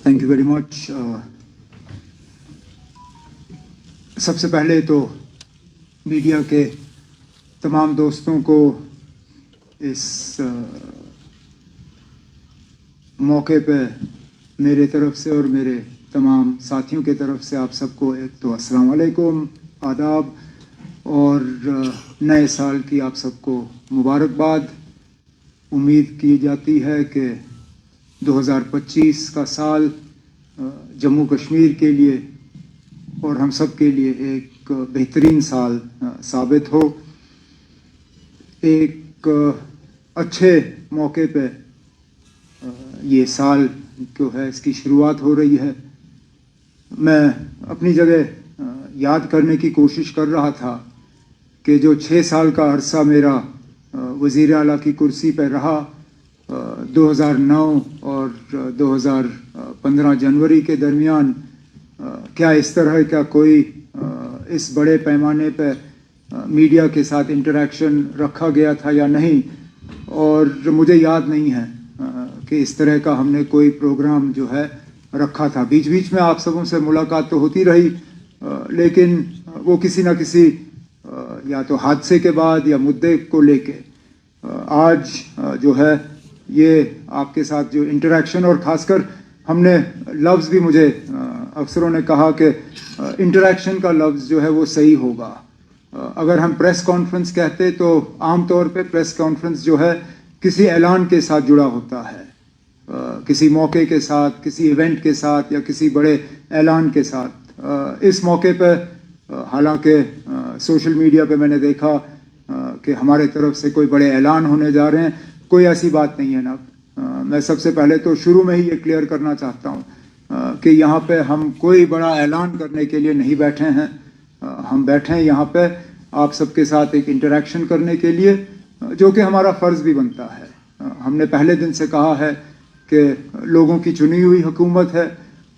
Thank you very much. सबसे पहले तो मीडिया के तमाम दोस्तों को इस मौके पे मेरे तरफ से और मेरे तमाम साथियों के तरफ से आप सबको एक तो अस्सलाम वालेकुम, आदाब और नए साल की आप सबको मुबारकबाद। उम्मीद की जाती है कि 2025 का साल जम्मू कश्मीर के लिए और हम सब के लिए एक बेहतरीन साल साबित हो। एक अच्छे मौके पे ये साल जो है इसकी शुरुआत हो रही है। मैं अपनी जगह याद करने की कोशिश कर रहा था कि जो 6 साल का अरसा मेरा वज़ीर आला की कुर्सी पर रहा, 2009 और 2015 जनवरी के दरमियान, क्या इस तरह का कोई इस बड़े पैमाने पर मीडिया के साथ इंटरेक्शन रखा गया था या नहीं। और मुझे याद नहीं है कि इस तरह का हमने कोई प्रोग्राम जो है रखा था। बीच बीच में आप सबों से मुलाकात तो होती रही, लेकिन वो किसी ना किसी या तो हादसे के बाद या मुद्दे को लेके आज जो है ये आपके साथ जो इंटरेक्शन, और ख़ासकर हमने लफ्ज़ भी मुझे अफसरों ने कहा कि इंटरेक्शन का लफ्ज़ जो है वो सही होगा। अगर हम प्रेस कॉन्फ्रेंस कहते तो आम तौर पे प्रेस कॉन्फ्रेंस जो है किसी ऐलान के साथ जुड़ा होता है, किसी मौके के साथ, किसी इवेंट के साथ या किसी बड़े ऐलान के साथ। इस मौके पर हालांकि सोशल मीडिया पे मैंने देखा कि हमारे तरफ से कोई बड़े ऐलान होने जा रहे हैं। कोई ऐसी बात नहीं है ना। मैं सबसे पहले तो शुरू में ही ये क्लियर करना चाहता हूँ कि यहाँ पे हम कोई बड़ा ऐलान करने के लिए नहीं बैठे हैं। हम बैठे हैं यहाँ पे आप सबके साथ एक इंटरेक्शन करने के लिए, जो कि हमारा फ़र्ज़ भी बनता है। हमने पहले दिन से कहा है कि लोगों की चुनी हुई हुकूमत है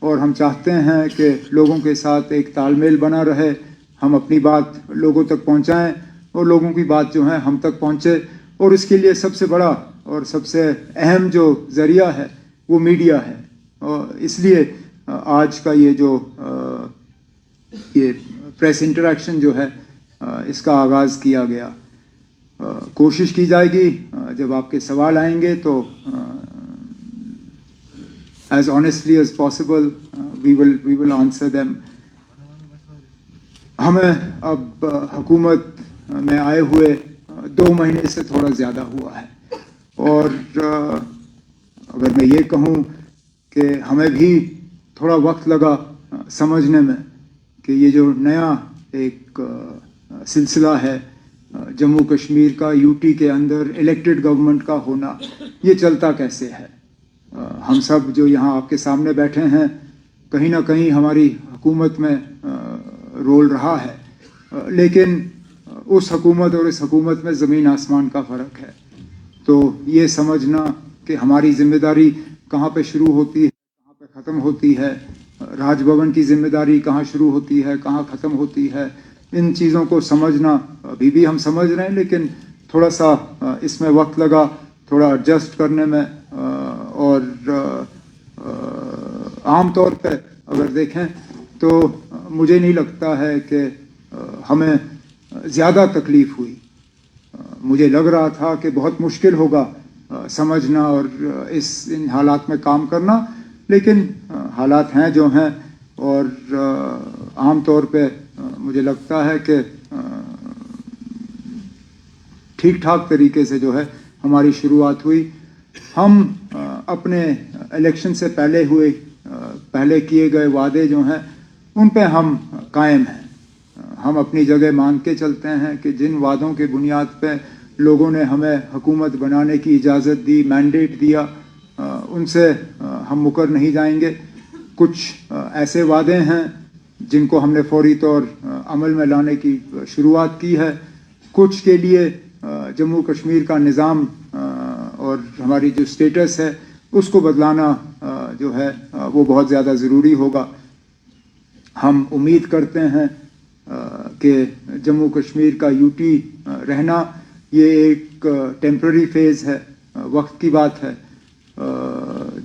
और हम चाहते हैं कि लोगों के साथ एक तालमेल बना रहे, हम अपनी बात लोगों तक पहुँचाएँ और लोगों की बात जो है हम तक पहुँचे। और इसके लिए सबसे बड़ा और सबसे अहम जो ज़रिया है वो मीडिया है। और इसलिए आज का ये जो ये प्रेस इंटरेक्शन जो है इसका आगाज़ किया गया। कोशिश की जाएगी जब आपके सवाल आएंगे तो as honestly as possible we will answer them। हमें अब हुकूमत में आए हुए 2 महीने से थोड़ा ज़्यादा हुआ है, और अगर मैं ये कहूँ कि हमें भी थोड़ा वक्त लगा समझने में कि ये जो नया एक सिलसिला है जम्मू कश्मीर का, यूटी के अंदर इलेक्टेड गवर्नमेंट का होना, ये चलता कैसे है। हम सब जो यहाँ आपके सामने बैठे हैं, कहीं ना कहीं हमारी हुकूमत में रोल रहा है, लेकिन उस हुकूमत और इस हुकूमत में ज़मीन आसमान का फ़र्क है। तो ये समझना कि हमारी ज़िम्मेदारी कहाँ पे शुरू होती है, कहाँ पे ख़त्म होती है, राजभवन की ज़िम्मेदारी कहाँ शुरू होती है, कहाँ ख़त्म होती है, इन चीज़ों को समझना अभी भी हम समझ रहे हैं, लेकिन थोड़ा सा इसमें वक्त लगा थोड़ा एडजस्ट करने में। और आम तौर पे अगर देखें तो मुझे नहीं लगता है कि हमें ज़्यादा तकलीफ़ हुई। मुझे लग रहा था कि बहुत मुश्किल होगा समझना और इन हालात में काम करना, लेकिन हालात हैं जो हैं। और आम तौर पे मुझे लगता है कि ठीक ठाक तरीके से जो है हमारी शुरुआत हुई। हम अपने इलेक्शन से पहले किए गए वादे जो हैं उन पे हम कायम हैं। हम अपनी जगह मान के चलते हैं कि जिन वादों के बुनियाद पे लोगों ने हमें हुकूमत बनाने की इजाज़त दी, मैंडेट दिया, उनसे हम मुकर नहीं जाएंगे। कुछ ऐसे वादे हैं जिनको हमने फौरी तौर अमल में लाने की शुरुआत की है। कुछ के लिए जम्मू कश्मीर का निज़ाम और हमारी जो स्टेटस है उसको बदलाना जो है वो बहुत ज़्यादा ज़रूरी होगा। हम उम्मीद करते हैं कि जम्मू कश्मीर का यूटी रहना ये एक टेम्पररी फेज़ है, वक्त की बात है।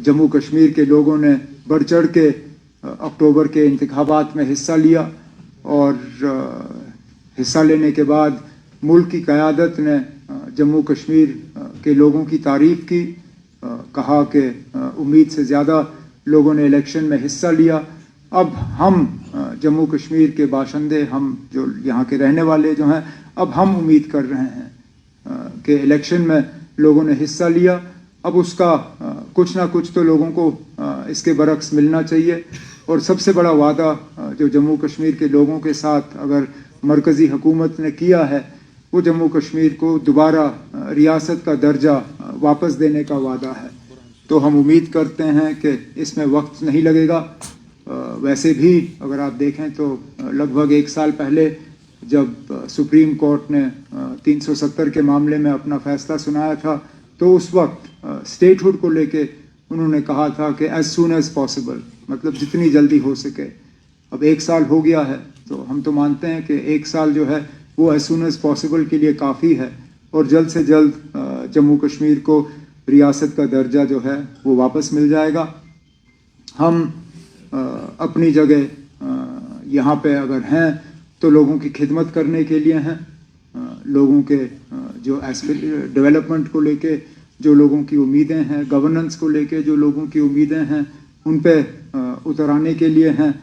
जम्मू कश्मीर के लोगों ने बढ़ चढ़ के अक्टूबर के इंतखाबात में हिस्सा लिया और हिस्सा लेने के बाद मुल्क की क़यादत ने जम्मू कश्मीर के लोगों की तारीफ़ की, कहा कि उम्मीद से ज़्यादा लोगों ने इलेक्शन में हिस्सा लिया। अब हम जम्मू कश्मीर के बाशिंदे, हम जो यहाँ के रहने वाले जो हैं, अब हम उम्मीद कर रहे हैं कि इलेक्शन में लोगों ने हिस्सा लिया, अब उसका कुछ ना कुछ तो लोगों को इसके बरक्स मिलना चाहिए। और सबसे बड़ा वादा जो जम्मू कश्मीर के लोगों के साथ अगर मरकज़ी हुकूमत ने किया है, वो जम्मू कश्मीर को दोबारा रियासत का दर्जा वापस देने का वादा है। तो हम उम्मीद करते हैं कि इसमें वक्त नहीं लगेगा। वैसे भी अगर आप देखें तो लगभग 1 साल पहले जब सुप्रीम कोर्ट ने 370 के मामले में अपना फैसला सुनाया था, तो उस वक्त स्टेटहुड को लेके उन्होंने कहा था कि एज सून एज पॉसिबल, मतलब जितनी जल्दी हो सके। अब 1 साल हो गया है, तो हम तो मानते हैं कि 1 साल जो है वो एज सून एज पॉसिबल के लिए काफ़ी है और जल्द से जल्द जम्मू कश्मीर को रियासत का दर्जा जो है वो वापस मिल जाएगा। हम अपनी जगह यहाँ पे अगर हैं तो लोगों की खिदमत करने के लिए हैं, लोगों के जो डेवलपमेंट को लेके जो लोगों की उम्मीदें हैं, गवर्नेंस को लेके जो लोगों की उम्मीदें हैं, उन पे उतर आने के लिए हैं।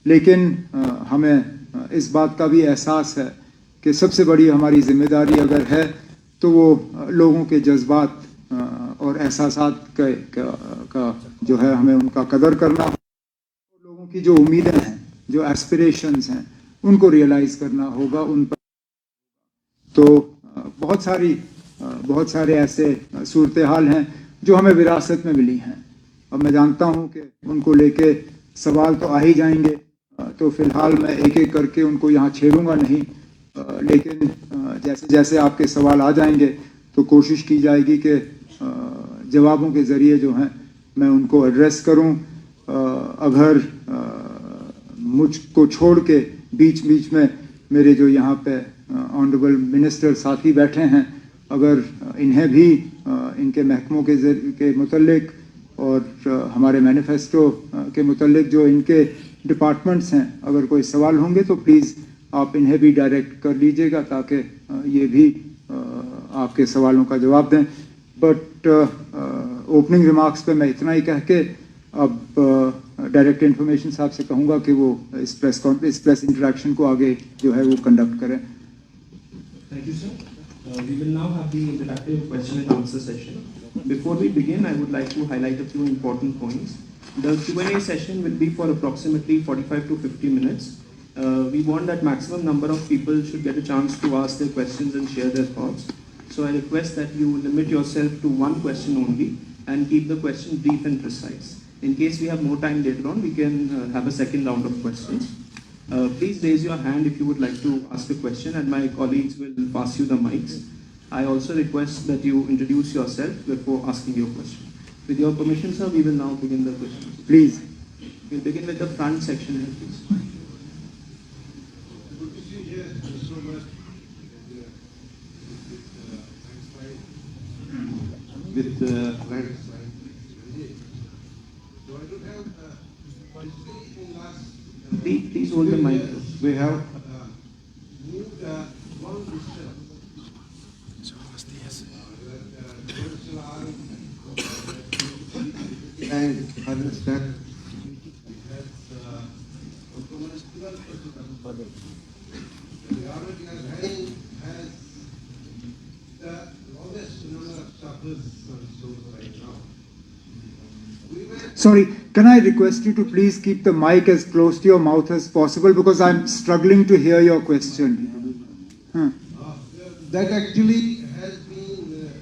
लेकिन हमें इस बात का भी एहसास है कि सबसे बड़ी हमारी जिम्मेदारी अगर है तो वो लोगों के जज्बात और एहसासात का जो है हमें उनका कदर करना, लोगों की जो उम्मीदें हैं, जो एस्पिरेशंस हैं, उनको रियलाइज़ करना होगा उन पर। तो बहुत सारे ऐसे सूरत हाल हैं जो हमें विरासत में मिली हैं। अब मैं जानता हूँ कि उनको लेके सवाल तो आ ही जाएंगे, तो फिलहाल मैं एक एक करके उनको यहाँ छेड़ूंगा नहीं, लेकिन जैसे जैसे आपके सवाल आ जाएंगे तो कोशिश की जाएगी कि जवाबों के ज़रिए जो हैं मैं उनको एड्रेस करूं। अगर मुझको छोड़ के बीच बीच में मेरे जो यहाँ पे ऑनरेबल मिनिस्टर साथी बैठे हैं, अगर इन्हें भी इनके महकमों के मुतल्लिक और हमारे मैनिफेस्टो के मुतल्लिक जो इनके डिपार्टमेंट्स हैं, अगर कोई सवाल होंगे तो प्लीज़ आप इन्हें भी डायरेक्ट कर लीजिएगा ताकि ये भी आपके सवालों का जवाब दें। बट ओपनिंग रिमार्क्स पे मैं इतना ही कह के अब डायरेक्ट इन्फॉर्मेशन साहब से कहूँगा कि वो इस प्रेस इंटरेक्शन को आगे जो है वो कंडक्ट करें। Thank you, sir. We will now have the interactive question and answer session. Before we begin, I would like to highlight a few important points. The Q&A session will be for approximately 45 to 50 minutes. We want that maximum number of people should get a chance to ask their questions and share their thoughts. So I request that you limit yourself to one question only and keep the question brief and precise. In case we have more time later on, we can have a second round of questions. Please raise your hand if you would like to ask a question and my colleagues will pass you the mics. I also request that you introduce yourself before asking your question. With your permission, sir, we will now begin the questions. Please. We'll begin with the front section here, please. Good to see you here. Thank you so much. With land slide. So I don't have basically in last. Please hold the mic. We have moved one system. And understand the government has the lowest number of suffers right now. Sorry, can I request you to please keep the mic as close to your mouth as possible because I'm struggling to hear your question. That actually has been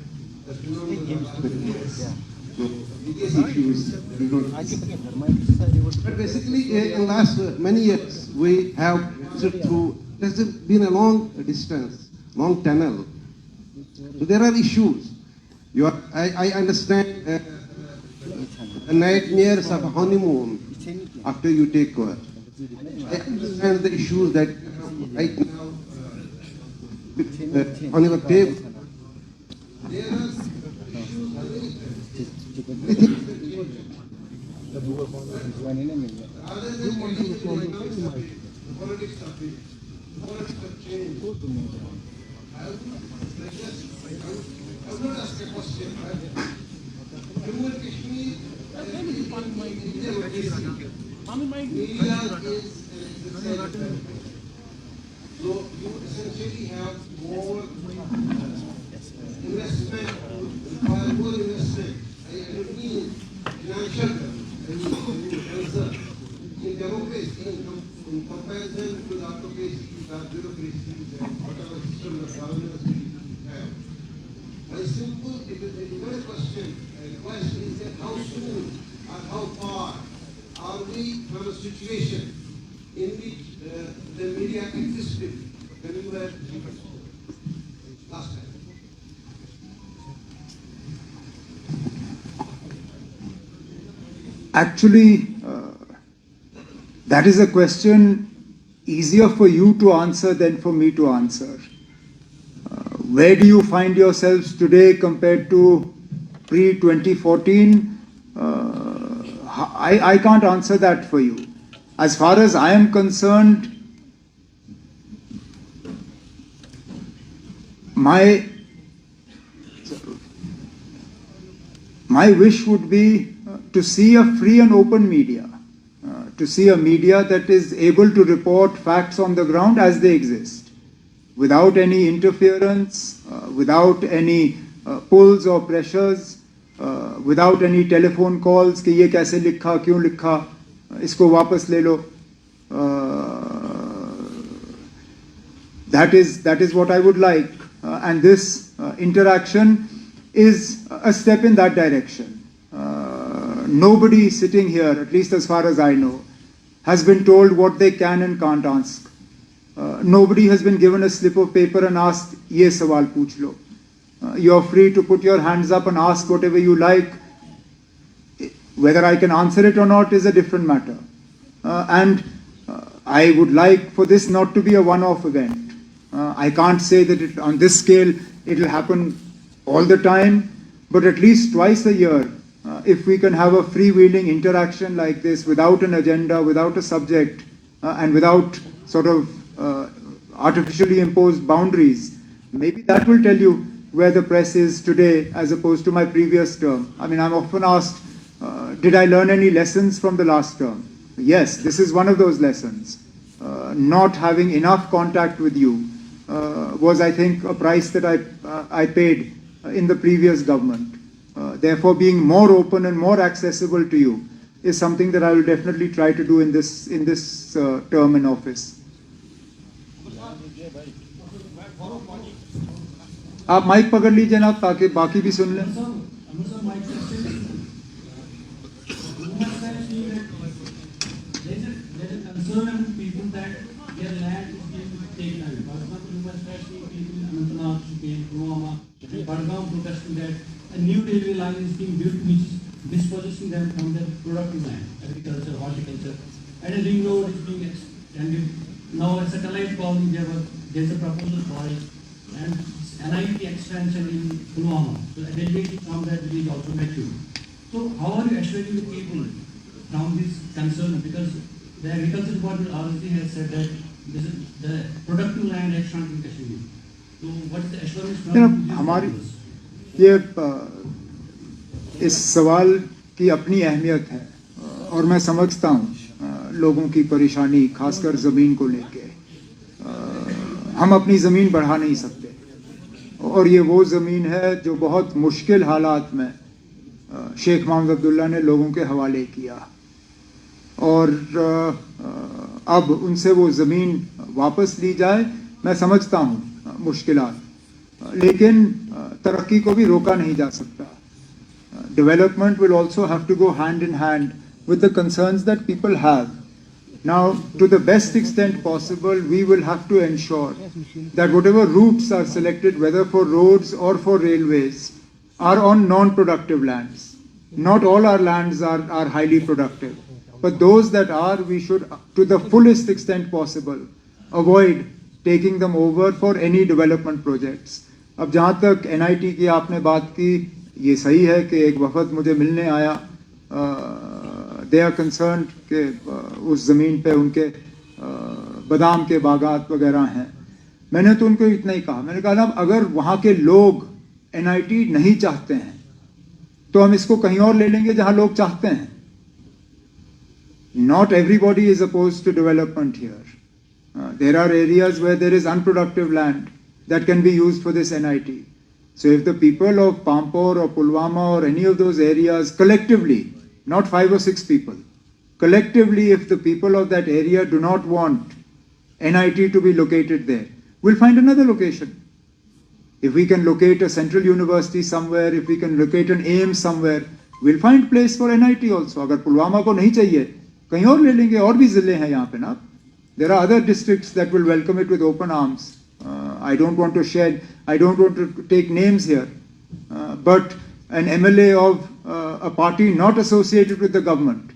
the phenomenon. Issues. But basically, in last many years, we have through. There's been a long distance, long tunnel. So there are issues. I understand the nightmares of a honeymoon after you take over. I understand the issues that right now on your table. There are politics have changed. I would not ask a question. Jammu and Kashmir media is so you essentially have more investment, require more investment. I don't mean financial, I mean in democracy, in comparison to the autocracy, the bureaucracy, and whatever system of governance we have. My simple, it is not a question, a request is that how soon or how far are we from a situation in which the media existed when we were last time? Actually, that is a question easier for you to answer than for me to answer. Where do you find yourselves today compared to pre-2014? I can't answer that for you. As far as I am concerned, my wish would be to see a free and open media, to see a media that is able to report facts on the ground as they exist, without any interference, without any pulls or pressures, without any telephone calls कि ये कैसे लिखा, क्यों लिखा, इसको वापस ले लो. That is what I would like, and this interaction is a step in that direction. Nobody sitting here, at least as far as I know, has been told what they can and can't ask. Nobody has been given a slip of paper and asked, ye sawal pooch lo. You're free to put your hands up and ask whatever you like. Whether I can answer it or not is a different matter. And I would like for this not to be a one-off event. I can't say that on this scale it will happen all the time, but at least twice a year, if we can have a freewheeling interaction like this without an agenda, without a subject, and without sort of artificially imposed boundaries, maybe that will tell you where the press is today as opposed to my previous term. I mean, I'm often asked, did I learn any lessons from the last term? Yes, this is one of those lessons. Not having enough contact with you was, I think, a price that I paid in the previous government. Therefore, being more open and more accessible to you is something that I will definitely try to do in this term in office. आप mic पकड़ लीजिए ना ताकि बाकी भी सुन लें. A new railway line is being built which is dispossessing them from their productive land, agriculture, horticulture, and a ring road is being extended. Now a satellite colony there is a proposal for it, and NIT extension in Pulwama. So a delegate from that village also met you. So how are you assuring the people from this concern? Because the agriculture department already has said that this is the productive land has shrunk in Kashmir. So what is the assurance from हमारी ये इस सवाल की अपनी अहमियत है और मैं समझता हूँ लोगों की परेशानी, खासकर ज़मीन को लेके. हम अपनी ज़मीन बढ़ा नहीं सकते और ये वो ज़मीन है जो बहुत मुश्किल हालात में शेख मोहम्मद अब्दुल्ला ने लोगों के हवाले किया और अब उनसे वो ज़मीन वापस ली जाए. मैं समझता हूँ मुश्किलात, लेकिन तरक्की को भी रोका नहीं जा सकता. Development will also have to go hand in hand with the concerns that people have. Now, to the best extent possible, we will have to ensure that whatever routes are selected, whether for roads or for railways, are on non-productive lands. Not all our lands are highly productive, but those that are, we should, to the fullest extent possible, avoid taking them over for any development projects. अब जहाँ तक NIT की आपने बात की, ये सही है कि एक वफद मुझे मिलने आया दे आर कंसर्न कि उस ज़मीन पे उनके बादाम के बागात वगैरह हैं। मैंने तो उनको इतना ही कहा, मैंने कहा ना अगर वहाँ के लोग NIT नहीं चाहते हैं तो हम इसको कहीं और ले लेंगे जहाँ लोग चाहते हैं। Not everybody is opposed to development here. There are areas where there is unproductive land that can be used for this NIT. So if the people of Pampore or Pulwama or any of those areas collectively, not 5 or 6 people, collectively if the people of that area do not want NIT to be located there, we'll find another location. If we can locate a central university somewhere, if we can locate an AIIMS somewhere, we'll find place for NIT also. अगर पुलवामा को नहीं चाहिए कहीं और ले लेंगे, और भी जिले हैं यहाँ पे ना. There are other districts that will welcome it with open arms. I don't want to take names here, but an MLA of a party not associated with the government,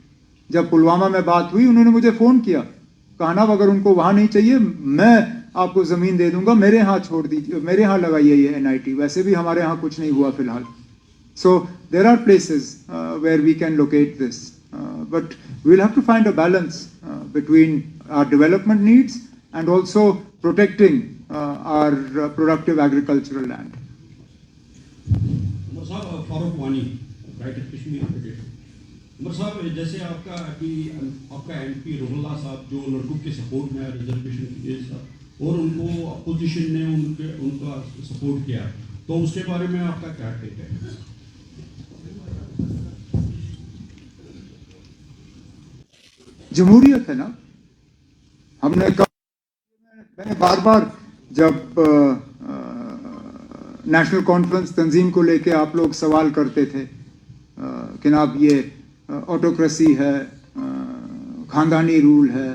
जब पुलवामा में बात हुई उन्होंने मुझे फोन किया, कहा ना अगर उनको वहाँ नहीं चाहिए मैं आपको जमीन दे दूंगा, मेरे यहाँ छोड़ दीजिए, मेरे यहाँ लगाइए ये NIT. वैसे भी हमारे यहाँ कुछ नहीं हुआ फिलहाल. So there are places where we can locate this, but we'll have to find a balance between our development needs and also protecting our productive agricultural land. साहब फारूक वानी, राइटर कश्मीर एजुकेशन. उमर साहब, जैसे आपका अभी आपका MP रोहल्ला साहब जो लड़कों के सपोर्ट में रिजर्वेशन किए और उनको अपोजिशन ने उनका सपोर्ट किया, तो उसके बारे में आपका क्या टेक है? जमहूरियत है ना. मैंने बार बार जब नेशनल कॉन्फ्रेंस तंजीम को लेके आप लोग सवाल करते थे कि जनाब ये ऑटोक्रेसी है, खानदानी रूल है,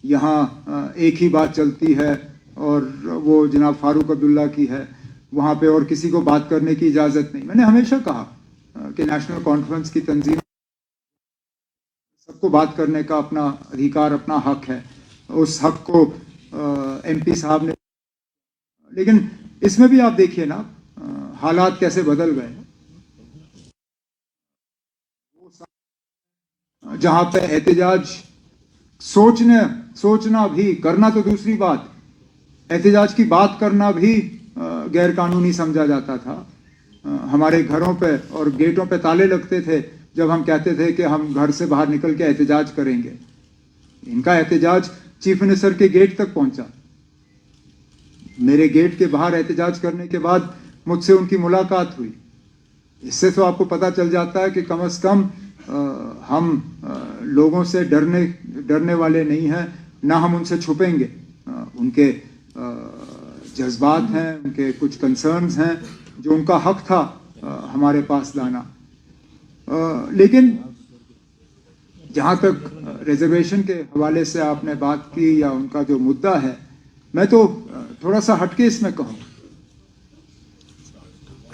यहाँ एक ही बात चलती है और वो जनाब फारूक अब्दुल्ला की है, वहाँ पे और किसी को बात करने की इजाज़त नहीं. मैंने हमेशा कहा कि नेशनल कॉन्फ्रेंस की तंजीम सबको बात करने का अपना अधिकार, अपना हक है. उस हक को MP साहब ने, लेकिन इसमें भी आप देखिए ना हालात कैसे बदल गए. जहां पे एहतजाज सोचना भी, करना तो दूसरी बात, एहतजाज की बात करना भी गैर कानूनी समझा जाता था. हमारे घरों पे और गेटों पे ताले लगते थे जब हम कहते थे कि हम घर से बाहर निकल के एहतजाज करेंगे. इनका एहतजाज चीफ मिनिस्टर के गेट तक पहुंचा. मेरे गेट के बाहर एहतजाज करने के बाद मुझसे उनकी मुलाकात हुई. इससे तो आपको पता चल जाता है कि कम से कम हम लोगों से डरने वाले नहीं हैं, ना हम उनसे छुपेंगे. उनके जज्बात हैं, उनके कुछ कंसर्न्स हैं जो उनका हक था हमारे पास लाना. लेकिन जहाँ तक रिजर्वेशन के हवाले से आपने बात की या उनका जो मुद्दा है, मैं तो थोड़ा सा हटके इसमें कहूँ.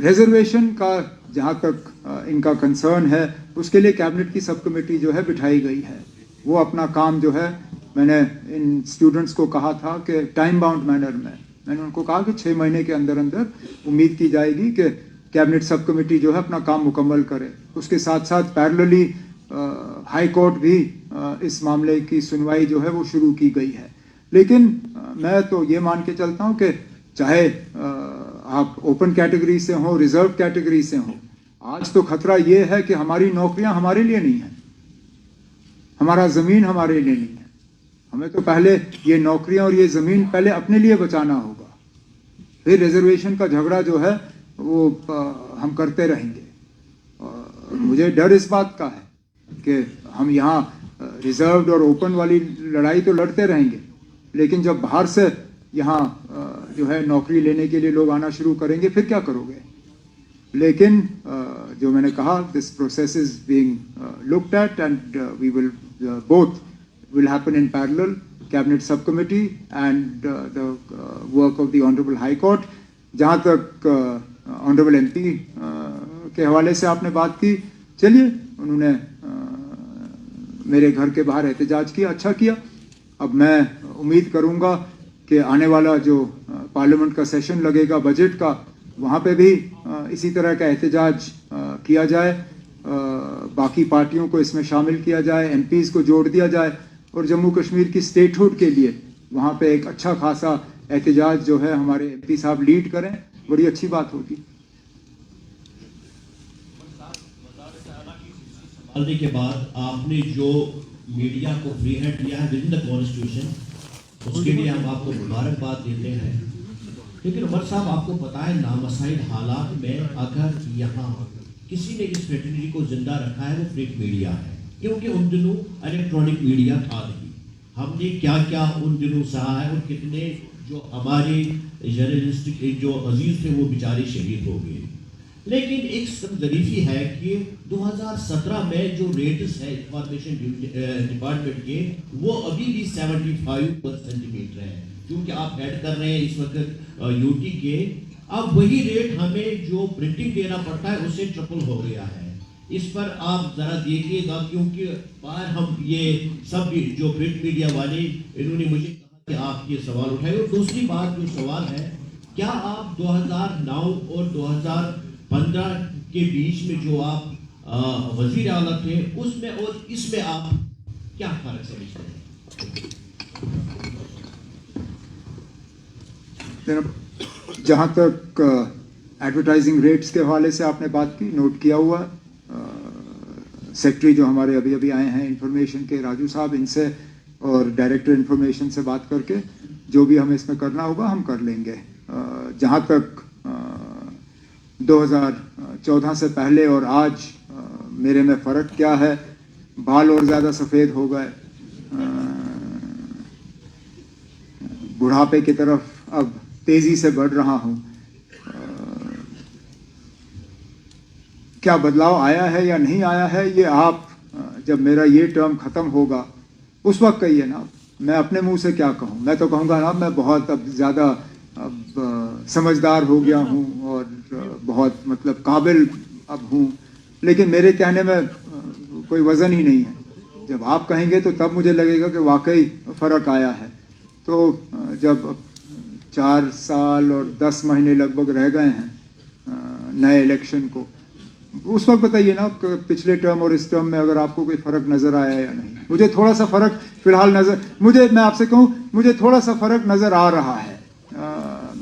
रिजर्वेशन का जहाँ तक इनका कंसर्न है, उसके लिए कैबिनेट की सब कमेटी जो है बिठाई गई है. वो अपना काम जो है, मैंने इन स्टूडेंट्स को कहा था कि टाइम बाउंड मैनर में, मैंने उनको कहा कि 6 महीने के अंदर अंदर उम्मीद की जाएगी कि कैबिनेट सब कमेटी जो है अपना काम मुकम्मल करे. उसके साथ साथ पैरेलली हाई कोर्ट भी इस मामले की सुनवाई जो है वो शुरू की गई है. लेकिन मैं तो ये मान के चलता हूँ कि चाहे आप ओपन कैटेगरी से हो, रिजर्व कैटेगरी से हो, आज तो खतरा ये है कि हमारी नौकरियां हमारे लिए नहीं है, हमारा ज़मीन हमारे लिए नहीं है. हमें तो पहले ये नौकरियां और ये ज़मीन पहले अपने लिए बचाना होगा, फिर रिजर्वेशन का झगड़ा जो है वो हम करते रहेंगे. मुझे डर इस बात का है कि हम यहाँ रिजर्व्ड और ओपन वाली लड़ाई तो लड़ते रहेंगे, लेकिन जब बाहर से यहाँ जो है नौकरी लेने के लिए लोग आना शुरू करेंगे, फिर क्या करोगे. लेकिन जो मैंने कहा, this process is being looked at and we will both will happen in parallel, cabinet subcommittee and the work of the honorable high court. जहाँ तक honorable MP के हवाले से आपने बात की, चलिए उन्होंने मेरे घर के बाहर एहतजाज किया, अच्छा किया. अब मैं उम्मीद करूँगा कि आने वाला जो पार्लियामेंट का सेशन लगेगा बजट का, वहाँ पे भी इसी तरह का एहतजाज किया जाए. बाकी पार्टियों को इसमें शामिल किया जाए, एमपीज़ को जोड़ दिया जाए और जम्मू कश्मीर की स्टेटहुड के लिए वहाँ पे एक अच्छा खासा एहतजाज जो है हमारे एमपी साहब लीड करें, बड़ी अच्छी बात होगी। संभालने के बाद आपने जो मीडिया को फ्री हैंड दिया है विद इन द कॉन्स्टिट्यूशन, उसके लिए हम आपको मुबारकबाद देते हैं। लेकिन उमर साहब, आपको पता है नामसाइल हालात में अगर यहाँ किसी ने इस फ्रेटर्निटी को जिंदा रखा है वो प्रिंट मीडिया है, क्योंकि उन दिनों इलेक्ट्रॉनिक मीडिया था नहीं। हमने क्या क्या उन दिनों सहा है और कितने जो हमारे जर्नलिस्टिक जो अजीज थे वो बेचारे शहीद हो गए। लेकिन एक ज़रीफ़ी है कि 2017 में जो रेट्स है इंफॉर्मेशन डिपार्टमेंट के वो अभी भी 75% है, क्योंकि आप ऐड कर रहे हैं इस वक्त यूटी के। अब वही रेट हमें जो प्रिंटिंग देना पड़ता है उससे ट्रिपल हो गया है। इस पर आप ज़रा देखिएगा, क्योंकि बाहर हम ये सब जो प्रिंट मीडिया वाले इन्होंने मुझे कहा कि आप ये सवाल उठाए। और दूसरी बात जो सवाल है, क्या आप 2009 और 2015 के बीच में जो आप वजीर आला थे उसमें और इसमें आप क्या फर्क समझते हैं? जहाँ तक एडवर्टाइजिंग रेट्स के हवाले से आपने बात की, नोट किया हुआ, सेक्रेटरी जो हमारे अभी अभी आए हैं इंफॉर्मेशन के, राजू साहब, इनसे और डायरेक्टर इंफॉर्मेशन से बात करके जो भी हमें इसमें करना होगा हम कर लेंगे। जहाँ तक 2014 से पहले और आज मेरे में फ़र्क क्या है, बाल और ज़्यादा सफ़ेद हो गए, बुढ़ापे की तरफ अब तेज़ी से बढ़ रहा हूँ। क्या बदलाव आया है या नहीं आया है ये आप जब मेरा ये टर्म ख़त्म होगा उस वक्त कहिए ना। मैं अपने मुंह से क्या कहूँ, मैं तो कहूँगा ना मैं बहुत अब ज़्यादा समझदार हो गया हूँ और बहुत मतलब काबिल अब हूँ, लेकिन मेरे कहने में कोई वज़न ही नहीं है। जब आप कहेंगे तो तब मुझे लगेगा कि वाकई फ़र्क आया है। तो जब 4 साल और 10 महीने लगभग रह गए हैं नए इलेक्शन को, उस वक्त बताइए ना पिछले टर्म और इस टर्म में अगर आपको कोई फ़र्क नज़र आया या नहीं। मुझे थोड़ा सा फ़र्क फ़िलहाल मैं आपसे कहूँ, मुझे थोड़ा सा फ़र्क नज़र आ रहा है।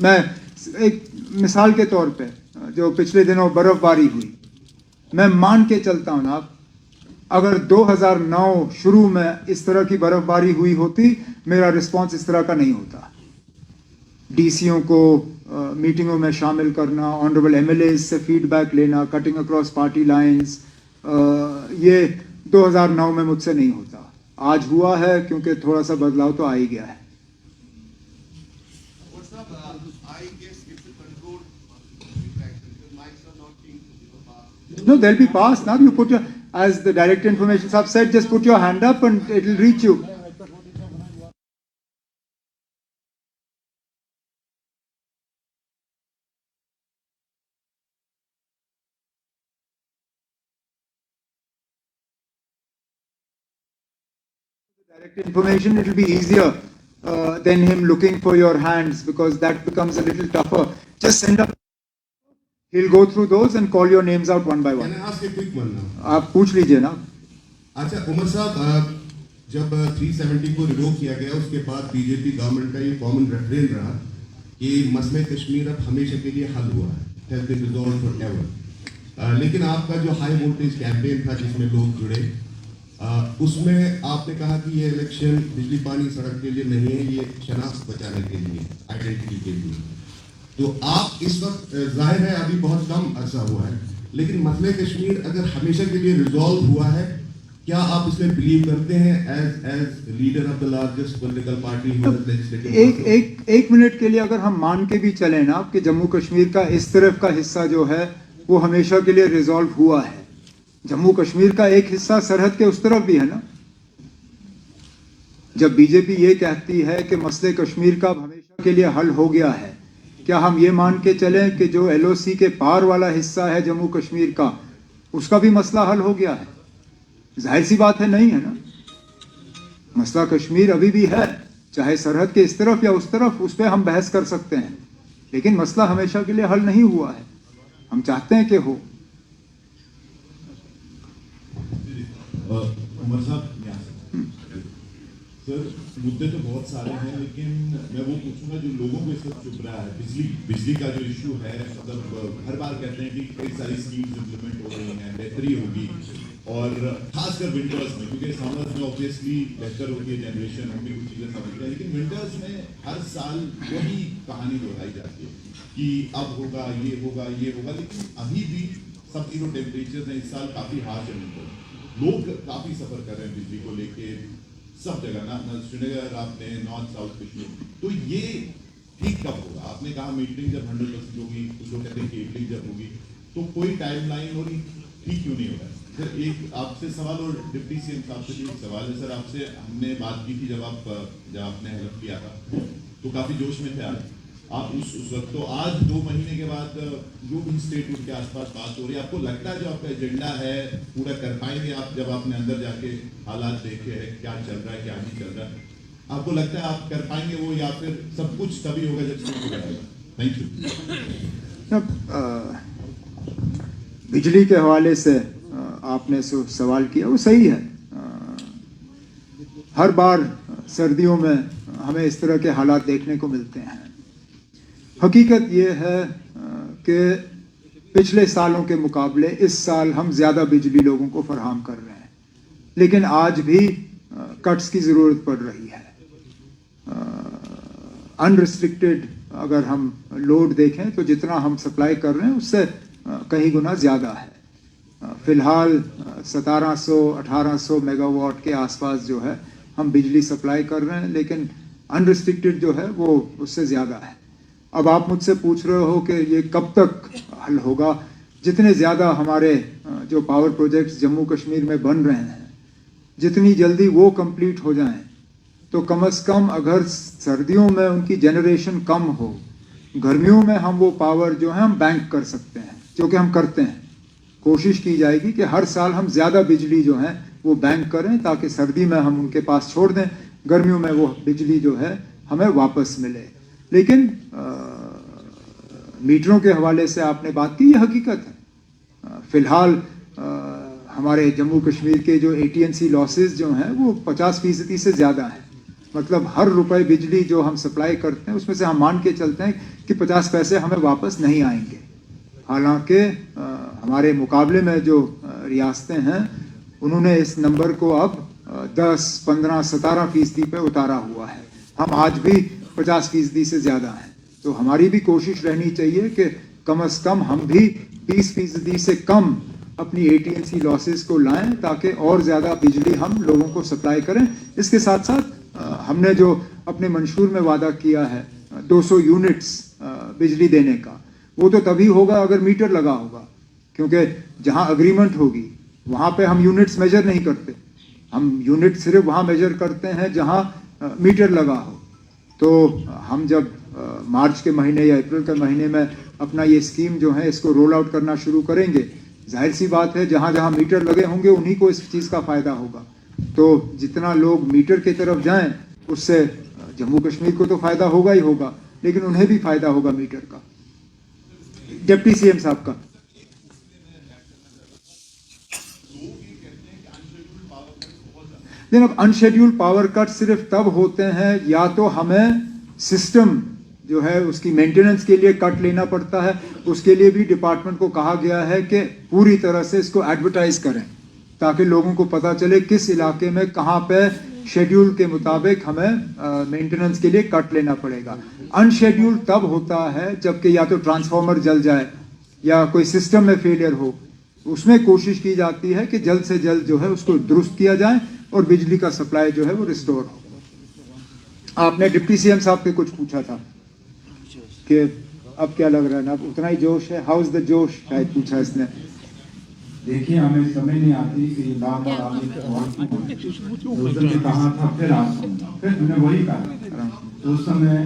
मैं एक मिसाल के तौर पे जो पिछले दिनों बर्फ़बारी हुई, मैं मान के चलता हूँ ना, अगर 2009 शुरू में इस तरह की बर्फ़बारी हुई होती मेरा रिस्पॉन्स इस तरह का नहीं होता। डीसीओ को मीटिंगों में शामिल करना, ऑनरेबल एमएलए से फीडबैक लेना, कटिंग अक्रॉस पार्टी लाइंस, ये 2009 में मुझसे नहीं होता। आज हुआ है क्योंकि थोड़ा सा बदलाव तो आ ही गया है। No, they'll be passed now. You put your, as the Director Information Sahab said, just put your hand up and it will reach you. Direct information, it will be easier than him looking for your hands, because that becomes a little tougher. Just send up. He'll go through those and call your names out one by one. Can I ask a quick one now? आप पूछ लीजिए ना। अच्छा उमर साहब, जब 370 को revoke किया गया उसके बाद बीजेपी गवर्नमेंट का ये कॉमन रेफरेंस रहा कि मसले कश्मीर अब हमेशा के लिए हल हुआ है, हैज बीन रिजॉल्व्ड फॉरएवर। लेकिन आपका जो हाई वोल्टेज कैंपेन था जिसमें लोग जुड़े, उसमें आपने कहा कि ये इलेक्शन बिजली पानी सड़क के लिए नहीं है, ये शनाख्त बचाने के लिए, आइडेंटिटी के लिए। तो आप इस वक्त जाहिर है अभी बहुत कम अरसा हुआ है, लेकिन मसले कश्मीर अगर हमेशा के लिए रिजॉल्व हुआ है, क्या आप इसमें बिलीव करते हैं as leader of the largest political party? एक मिनट के लिए अगर हम मान के भी चले ना कि जम्मू कश्मीर का इस तरफ का हिस्सा जो है वो हमेशा के लिए रिजॉल्व हुआ है, जम्मू कश्मीर का एक हिस्सा सरहद के उस तरफ भी है ना। जब बीजेपी ये कहती है कि मसले कश्मीर का हमेशा के लिए हल हो गया है, क्या हम ये मान के चलें कि जो एलओसी के पार वाला हिस्सा है जम्मू कश्मीर का, उसका भी मसला हल हो गया है? जाहिर सी बात है नहीं है ना। मसला कश्मीर अभी भी है, चाहे सरहद के इस तरफ या उस तरफ, उस पर हम बहस कर सकते हैं, लेकिन मसला हमेशा के लिए हल नहीं हुआ है। हम चाहते हैं कि हो। عمر صاحب یہاں سے سر مدعے تو بہت سارے ہیں لیکن میں وہ پوچھوں گا جو لوگوں کو اس وقت چپ رہا ہے بجلی کا جو ایشو ہے مطلب ہر بار کہتے ہیں کہ کئی ساری اسکیمز امپلیمنٹ ہو رہی ہیں بہتری ہوگی اور خاص کر ونٹرز میں کیونکہ سمرز میں اوبیسلی بہتر ہوتی ہے جنریشن ہم بھی کچھ چیزیں سمجھتے ہیں لیکن ونٹرز میں ہر سال وہی کہانی دہرائی جاتی ہے کہ اب ہوگا یہ ہوگا لیکن ابھی بھی سب تینوں ٹیمپریچرز ہیں اس سال کافی ہارش ہے ونٹر لوگ کافی سفر کر رہے ہیں بجلی کو لے کے سب جگہ نہ سری نگر آپ نے نارتھ ساؤتھ کشمیر تو یہ ٹھیک کب ہوگا آپ نے کہا میٹرنگ جب 100% ہوگی کچھ لوگ کہتے ہیں کیبلنگ جب ہوگی تو کوئی ٹائم لائن اور ٹھیک کیوں نہیں ہوگا سر ایک آپ سے سوال اور ڈپٹی سی ایم صاحب سے بھی ایک سوال ہے سر آپ سے ہم نے بات کی تھی جب آپ نے ہیلپ کیا تھا تو کافی جوش میں تھے آپ اس وقت تو آج 2 مہینے کے بعد جو بھی اسٹیٹ کے آس پاس بات ہو رہی ہے آپ کو لگتا ہے جو آپ کا ایجنڈا ہے پورا کر پائیں گے آپ جب آپ نے اندر جا کے حالات دیکھے ہیں کیا چل رہا ہے کیا نہیں چل رہا ہے آپ کو لگتا ہے آپ کر پائیں گے وہ یا پھر سب کچھ تبھی ہوگا جب شروع ہو جائے گا؟ تھینک یو بجلی کے حوالے سے آپ نے سوال کیا وہ صحیح ہے ہر بار سردیوں میں ہمیں اس طرح کے حالات دیکھنے کو ملتے ہیں حقیقت یہ ہے کہ پچھلے سالوں کے مقابلے اس سال ہم زیادہ بجلی لوگوں کو فراہم کر رہے ہیں لیکن آج بھی کٹس کی ضرورت پڑ رہی ہے انریسٹرکٹیڈ اگر ہم لوڈ دیکھیں تو جتنا ہم سپلائی کر رہے ہیں اس سے کئی گنا زیادہ ہے فی الحال 1700-1800 میگا واٹ کے آس پاس جو ہے ہم بجلی سپلائی کر رہے ہیں لیکن انریسٹرکٹیڈ جو ہے وہ اس سے زیادہ ہے اب آپ مجھ سے پوچھ رہے ہو کہ یہ کب تک حل ہوگا جتنے زیادہ ہمارے جو پاور پروجیکٹس جموں کشمیر میں بن رہے ہیں جتنی جلدی وہ کمپلیٹ ہو جائیں تو کم از کم اگر سردیوں میں ان کی جنریشن کم ہو گرمیوں میں ہم وہ پاور جو ہے ہم بینک کر سکتے ہیں جو کہ ہم کرتے ہیں کوشش کی جائے گی کہ ہر سال ہم زیادہ بجلی جو ہے وہ بینک کریں تاکہ سردی میں ہم ان کے پاس چھوڑ دیں گرمیوں میں وہ بجلی جو ہے ہمیں واپس ملے لیکن میٹروں کے حوالے سے آپ نے بات کی یہ حقیقت ہے فی الحال ہمارے جموں کشمیر کے جو AT&C لاسز جو ہیں وہ 50% سے زیادہ ہیں مطلب ہر روپے بجلی جو ہم سپلائی کرتے ہیں اس میں سے ہم مان کے چلتے ہیں کہ 50 پیسے ہمیں واپس نہیں آئیں گے حالانکہ ہمارے مقابلے میں جو ریاستیں ہیں انہوں نے اس نمبر کو اب 10, 15, 17% پہ اتارا ہوا ہے ہم آج بھی 50% سے زیادہ ہیں تو ہماری بھی کوشش رہنی چاہیے کہ کم از کم ہم بھی 20% سے کم اپنی AT&C لاسز کو لائیں تاکہ اور زیادہ بجلی ہم لوگوں کو سپلائی کریں اس کے ساتھ ساتھ ہم نے جو اپنے منشور میں وعدہ کیا ہے 200 یونٹس بجلی دینے کا وہ تو تبھی ہوگا اگر میٹر لگا ہوگا کیونکہ جہاں اگریمنٹ ہوگی وہاں پہ ہم یونٹس میجر نہیں کرتے ہم یونٹ صرف وہاں میجر کرتے ہیں جہاں میٹر لگا ہو تو ہم جب مارچ کے مہینے یا اپریل کے مہینے میں اپنا یہ اسکیم جو ہے اس کو رول آؤٹ کرنا شروع کریں گے ظاہر سی بات ہے جہاں جہاں میٹر لگے ہوں گے انہی کو اس چیز کا فائدہ ہوگا تو جتنا لوگ میٹر کی طرف جائیں اس سے جموں کشمیر کو تو فائدہ ہوگا ہی ہوگا لیکن انہیں بھی فائدہ ہوگا میٹر کا ڈپٹی CM صاحب کا جناب انشیڈیول پاور کٹ صرف تب ہوتے ہیں یا تو ہمیں سسٹم جو ہے اس کی مینٹیننس کے لیے کٹ لینا پڑتا ہے اس کے لیے بھی ڈپارٹمنٹ کو کہا گیا ہے کہ پوری طرح سے اس کو ایڈورٹائز کریں تاکہ لوگوں کو پتہ چلے کس علاقے میں کہاں پہ شیڈیول کے مطابق ہمیں مینٹیننس کے لیے کٹ لینا پڑے گا انشیڈیول تب ہوتا ہے جبکہ یا تو ٹرانسفارمر جل جائے یا کوئی سسٹم میں فیلئر ہو اس میں کوشش کی جاتی ہے کہ جلد سے جلد جو ہے اس کو درست کیا جائے اور بجلی کا سپلائی جو ہے وہ ریسٹور ہو آپ نے ڈپٹی CM صاحب کے کچھ پوچھا تھا کہ اب کیا لگ رہا ہے نا اب اتنا ہی جوش ہے ہاؤز دا جوش شاید پوچھا اس نے دیکھیے ہمیں سمجھ نہیں آتی کہ یہ بار بار آپ نے اس دن کہا تھا پھر تم نے وہی کہا اس سمے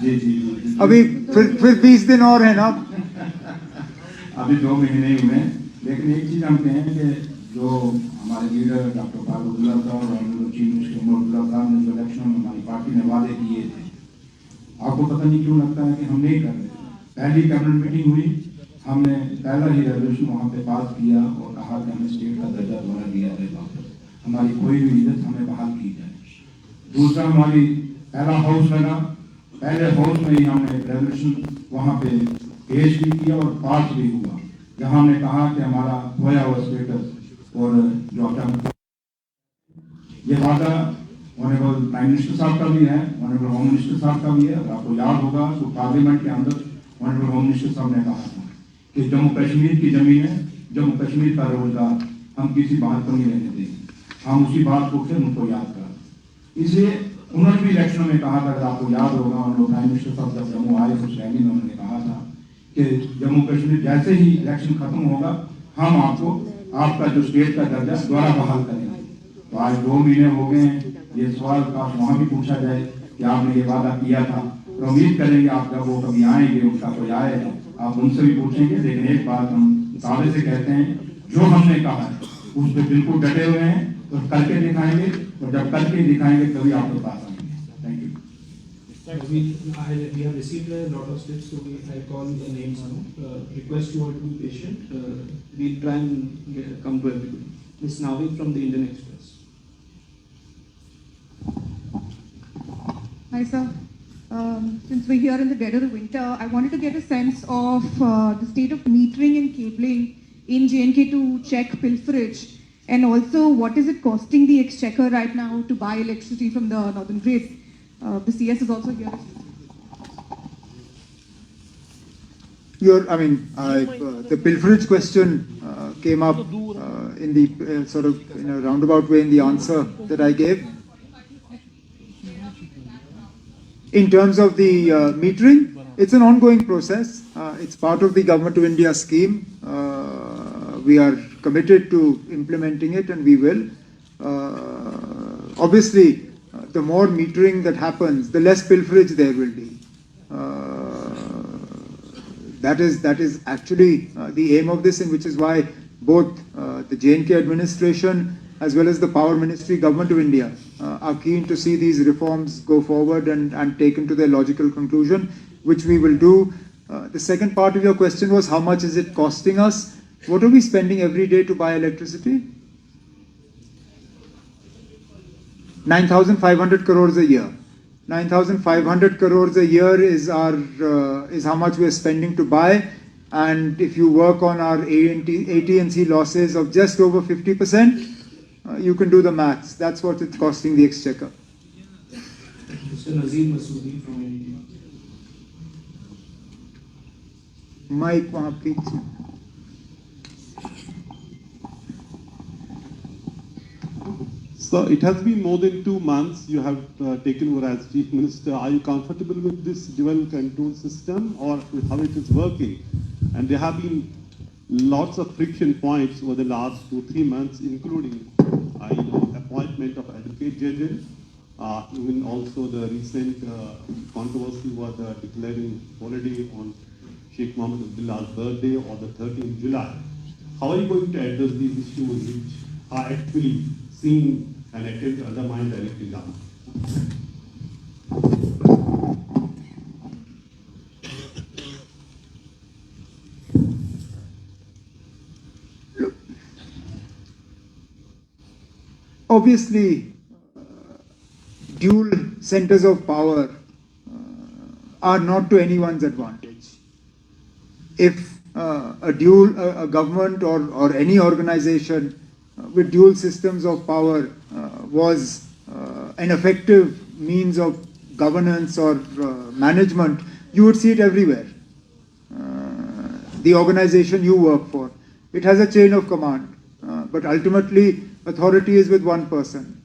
جی ابھی پھر 20 دن اور ہیں نا ابھی 2 مہینے ہی ہوئے لیکن ایک چیز ہم کہیں کہ جو ہمارے لیڈر ڈاکٹر فاروق عبداللہ صاحب اور چیف منسٹر عمر عبداللہ صاحب نے جو الیکشن میں ہماری پارٹی نے وعدے کیے تھے آپ کو پتہ نہیں کیوں لگتا ہے کہ ہم نہیں کر رہے پہلی کیبنٹ میٹنگ ہوئی हमने पहला ही रेजोल्यूशन वहाँ पे पास किया और कहा कि हमें स्टेट का दर्जा दोबारा दिया जाए, वापस हमारी कोई भी इज्जत हमें बहाल की जाए। दूसरा हमारी पहला हाउस लगा, पहले हाउस में ही हमने रेजोल्यूशन वहाँ पे पेश भी किया और पास भी हुआ, जहाँ हमने कहा कि हमारा खोया हुआ स्टेटस और जो अपना ये वादा ऑनरेबल प्राइम मिनिस्टर साहब का भी है, ऑनरेबल होम मिनिस्टर साहब का भी है। अगर आपको याद होगा तो पार्लियामेंट के अंदर ऑनरेबल होम मिनिस्टर साहब ने कहा था कि जम्मू कश्मीर की जमीनें, जम्मू कश्मीर का रोजगार हम किसी बात को नहीं रहने देंगे। हम उसी बात को फिर उनको याद करा। इसलिए उन्होंने भी इलेक्शन में कहा था, अगर आपको याद होगा, ऑनरेबल प्राइम मिनिस्टर साहब जब जम्मू आए उस रैली में उन्होंने कहा था कि जम्मू कश्मीर जैसे ही इलेक्शन खत्म होगा हम आपको आपका जो स्टेट का दर्जा दोबारा बहाल करेंगे। तो आज 2 महीने हो गए हैं, ये सवाल का वहाँ भी पूछा जाए कि आपने ये वादा किया था, तो उम्मीद करेंगे आप जब वो कभी आएंगे, उनका कोई आएगा, आप उनसे भी पूछेंगे। लेकिन एक बात हम दावे से कहते हैं, जो हमने कहा है उस पर बिल्कुल डटे हुए हैं और करके दिखाएंगे, और जब करके दिखाएंगे तभी आपके पास आएंगे। Thank you. We have received a lot of slips, so I call the names now. Request you all to be patient. We'll try and come to everybody. Ms. Navi from the Indian Express. Hi, sir. Since we're here in the dead of the winter, I wanted to get a sense of the state of metering and cabling in J&K to check pilferage, and also what is it costing the exchequer right now to buy electricity from the northern grid. The CS is also here. The pilferage question came up in the sort of in a roundabout way in the answer that I gave. In terms of the metering, it's an ongoing process. It's part of the Government of India scheme. We are committed to implementing it, and we will. Obviously, the more metering that happens, the less pilferage there will be. That is actually the aim of this, and which is why both the J&K administration as well as the Power Ministry, Government of India, are keen to see these reforms go forward and taken to their logical conclusion, which we will do. The second part of your question was, how much is it costing us? What are we spending every day to buy electricity? 9,500 crores a year. 9,500 crores a year is how much we are spending to buy. And if you work on our AT&C losses of just over 50%, you can do the maths. That's what it's costing the exchequer. Mr. Nazim Masoodi from NDTV. Mike, वहाँ पीछे. So it has been more than 2 months you have taken over as Chief Minister. Are you comfortable with this dual control system, or with how it is working? And there have been lots of friction points over the last 2-3 months, including appointment of Advocate General, even also the recent controversy was declaring holiday on Sheikh Mohammed Abdullah's birthday or the 13th July. How are you going to address these issues which are actually seen and attempt to undermine the elected government? Obviously, dual centers of power are not to anyone's advantage. If a government or any organization with dual systems of power was an effective means of governance or management, you would see it everywhere. The organization you work for, it has a chain of command, but ultimately authority is with one person.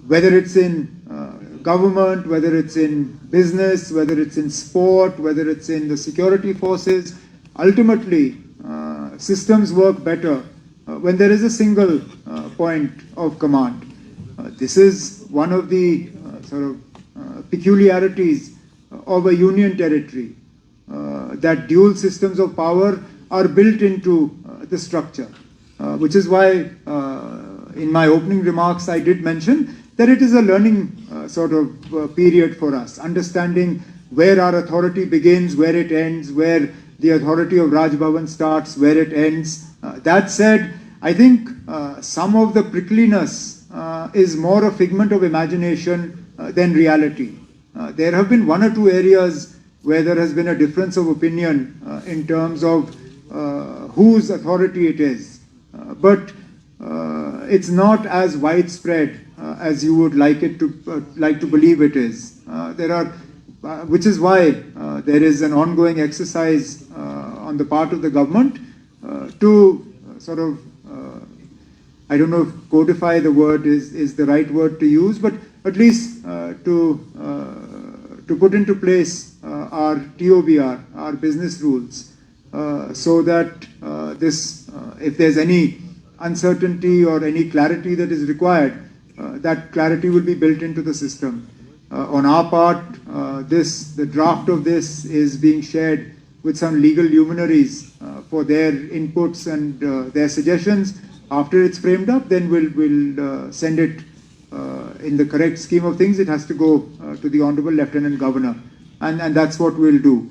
Whether it's in government, whether it's in business, whether it's in sport, whether it's in the security forces, ultimately systems work better when there is a single point of command. This is one of the peculiarities of a union territory, that dual systems of power are built into the structure, which is why in my opening remarks I did mention that it is a learning period for us, understanding where our authority begins, where it ends, where the authority of Raj Bhavan starts, where it ends. That said, I think some of the prickliness is more a figment of imagination than reality. There have been one or two areas where there has been a difference of opinion in terms of whose authority it is. But it's not as widespread as you would like to believe it is. Which is why there is an ongoing exercise on the part of the government to sort of, I don't know if codify the word is the right word to use, but at least to put into place our TOBR, our business rules, so that if there's any uncertainty or any clarity that is required, that clarity will be built into the system. On our part, the draft of this is being shared with some legal luminaries for their inputs and their suggestions. After it's framed up, then we'll send it in the correct scheme of things. It has to go to the Honorable Lieutenant Governor, and that's what we'll do.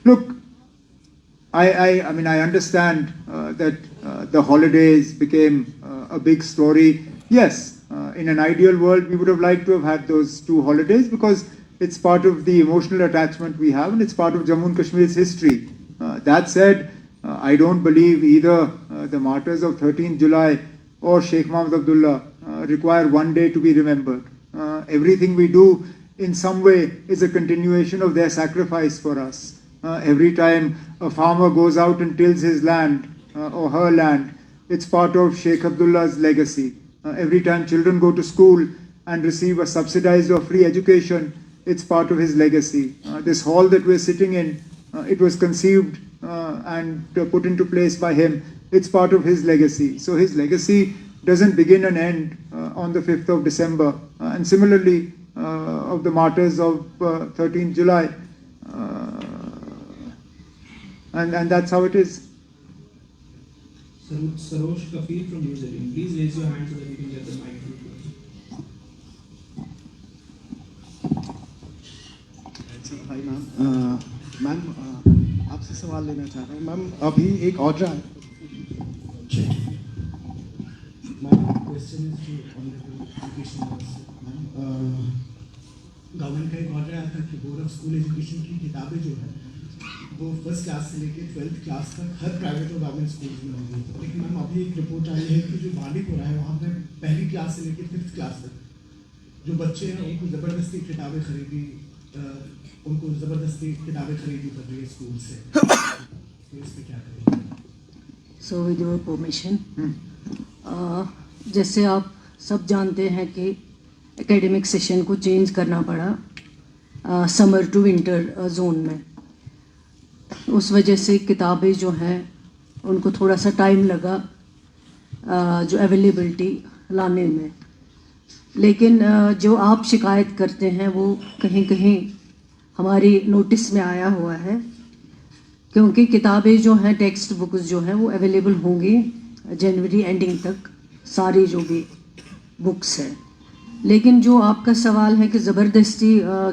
Look, I understand that the holidays became a big story. Yes, in an ideal world, we would have liked to have had those 2 holidays because it's part of the emotional attachment we have and it's part of Jammu and Kashmir's history. That said, I don't believe either the martyrs of 13th July or Sheikh Mohammed Abdullah require one day to be remembered. Everything we do in some way is a continuation of their sacrifice for us. Every time a farmer goes out and tills his land or her land, it's part of Sheikh Abdullah's legacy. Every time children go to school and receive a subsidized or free education, it's part of his legacy. This hall that we're sitting in, it was conceived and put into place by him. It's part of his legacy. So his legacy doesn't begin and end on the 5th of December. And similarly, of the martyrs of 13th July. And that's how it is. Sarosh Kafir from New Zealand. Please raise your hand so that you can get the mic. Hi ma'am आपसे सवाल लेना चाह रहा हूँ ma'am अभी एक order है question government का एक ऑर्डर आया था कि बोर्ड ऑफ स्कूल एजुकेशन की किताबें जो है वो फर्स्ट क्लास से लेकर 12th क्लास तक हर प्राइवेट और गवर्नमेंट स्कूल्स में होंगी। लेकिन मैम अभी एक रिपोर्ट आई है कि जो बांडीपुरा है वहाँ पे पहली क्लास से लेकर 5th क्लास तक जो बच्चे हैं उनको ज़बरदस्ती किताबें खरीदी पड़ रही है स्कूल से। तो इस पर क्या करें? सो विद योर परमिशन, जैसे आप सब जानते हैं कि एकेडमिक सेशन को चेंज करना पड़ा समर टू विंटर जोन में। उस वजह से किताबें जो हैं उनको थोड़ा सा टाइम लगा जो अवेलेबिलिटी लाने में। लेकिन जो आप शिकायत करते हैं वो कहीं कहीं हमारी नोटिस में आया हुआ है, क्योंकि किताबें जो हैं टेक्स्ट बुक्स जो हैं वो अवेलेबल होंगी जनवरी एंडिंग तक, सारी जो भी बुक्स हैं। लेकिन जो आपका सवाल है कि ज़बरदस्ती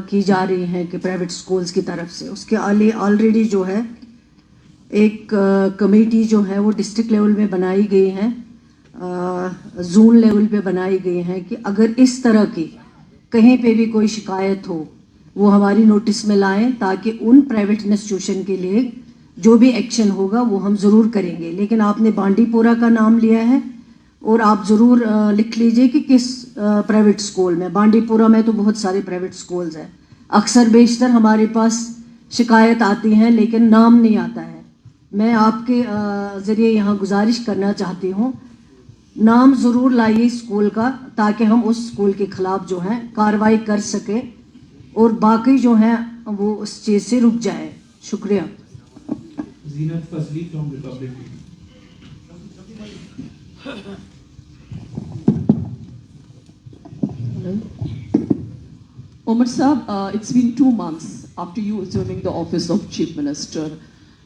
की जा रही है कि प्राइवेट स्कूल्स की तरफ से, उसके ऑलरेडी जो है एक कमेटी जो है वो डिस्ट्रिक्ट लेवल में बनाई गई है, जोन लेवल पे बनाई गई है कि अगर इस तरह की कहीं पे भी कोई शिकायत हो वो हमारी नोटिस में लाएं, ताकि उन प्राइवेट इंस्टीट्यूशन के लिए जो भी एक्शन होगा वो हम ज़रूर करेंगे। लेकिन आपने बांडीपुरा का नाम लिया है और आप ज़रूर लिख लीजिए कि किस प्राइवेट स्कूल में। बांडीपुरा में तो बहुत सारे प्राइवेट स्कूल्स हैं, अक्सर बेशतर हमारे पास शिकायत आती हैं लेकिन नाम नहीं आता है। मैं आपके ज़रिए यहाँ गुजारिश करना चाहती हूँ, नाम ज़रूर लाइए स्कूल का, ताकि हम उस स्कूल के ख़िलाफ़ जो है कार्रवाई कर सकें और बाकी जो हैं वो उस चीज़ से रुक जाए। शुक्रिया। Zinat Fazli from Republic. Omar Saab, it's been 2 months after you assuming the office of Chief Minister.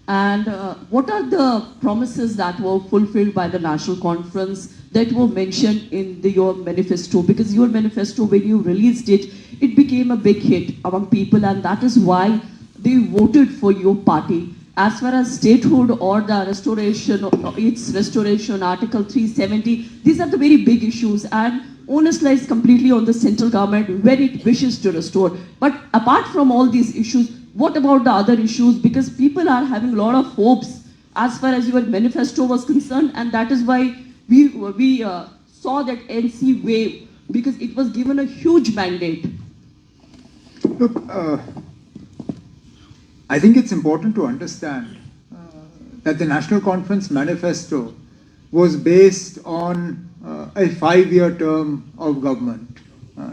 And what are the promises that were fulfilled by the National Conference, that were mentioned in your manifesto, because your manifesto, when you released it, it became a big hit among people, and that is why they voted for your party. As far as statehood or the restoration, its restoration, Article 370, these are the very big issues, and onus lies completely on the central government when it wishes to restore. But apart from all these issues, what about the other issues? Because people are having a lot of hopes as far as your manifesto was concerned, and that is why we saw that NC wave, because it was given a huge mandate. Look, I think it's important to understand that the National Conference manifesto was based on a 5-year term of government,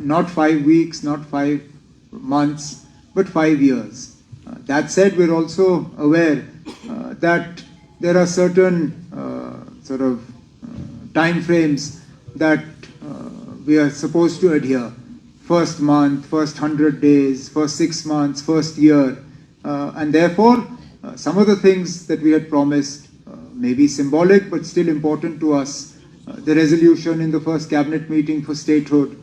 not 5 weeks, not 5 months, but 5 years. That said, we're also aware that there are certain time frames that we are supposed to adhere. First month, first 100 days, first 6 months, first year. And therefore, some of the things that we had promised may be symbolic, but still important to us. The resolution in the first cabinet meeting for statehood,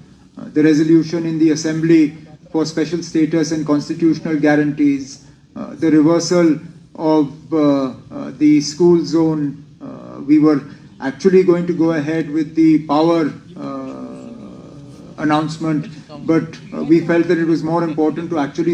the resolution in the assembly for special status and constitutional guarantees, the reversal of the school zone. We were actually going to go ahead with the power announcement, but we felt that it was more important to actually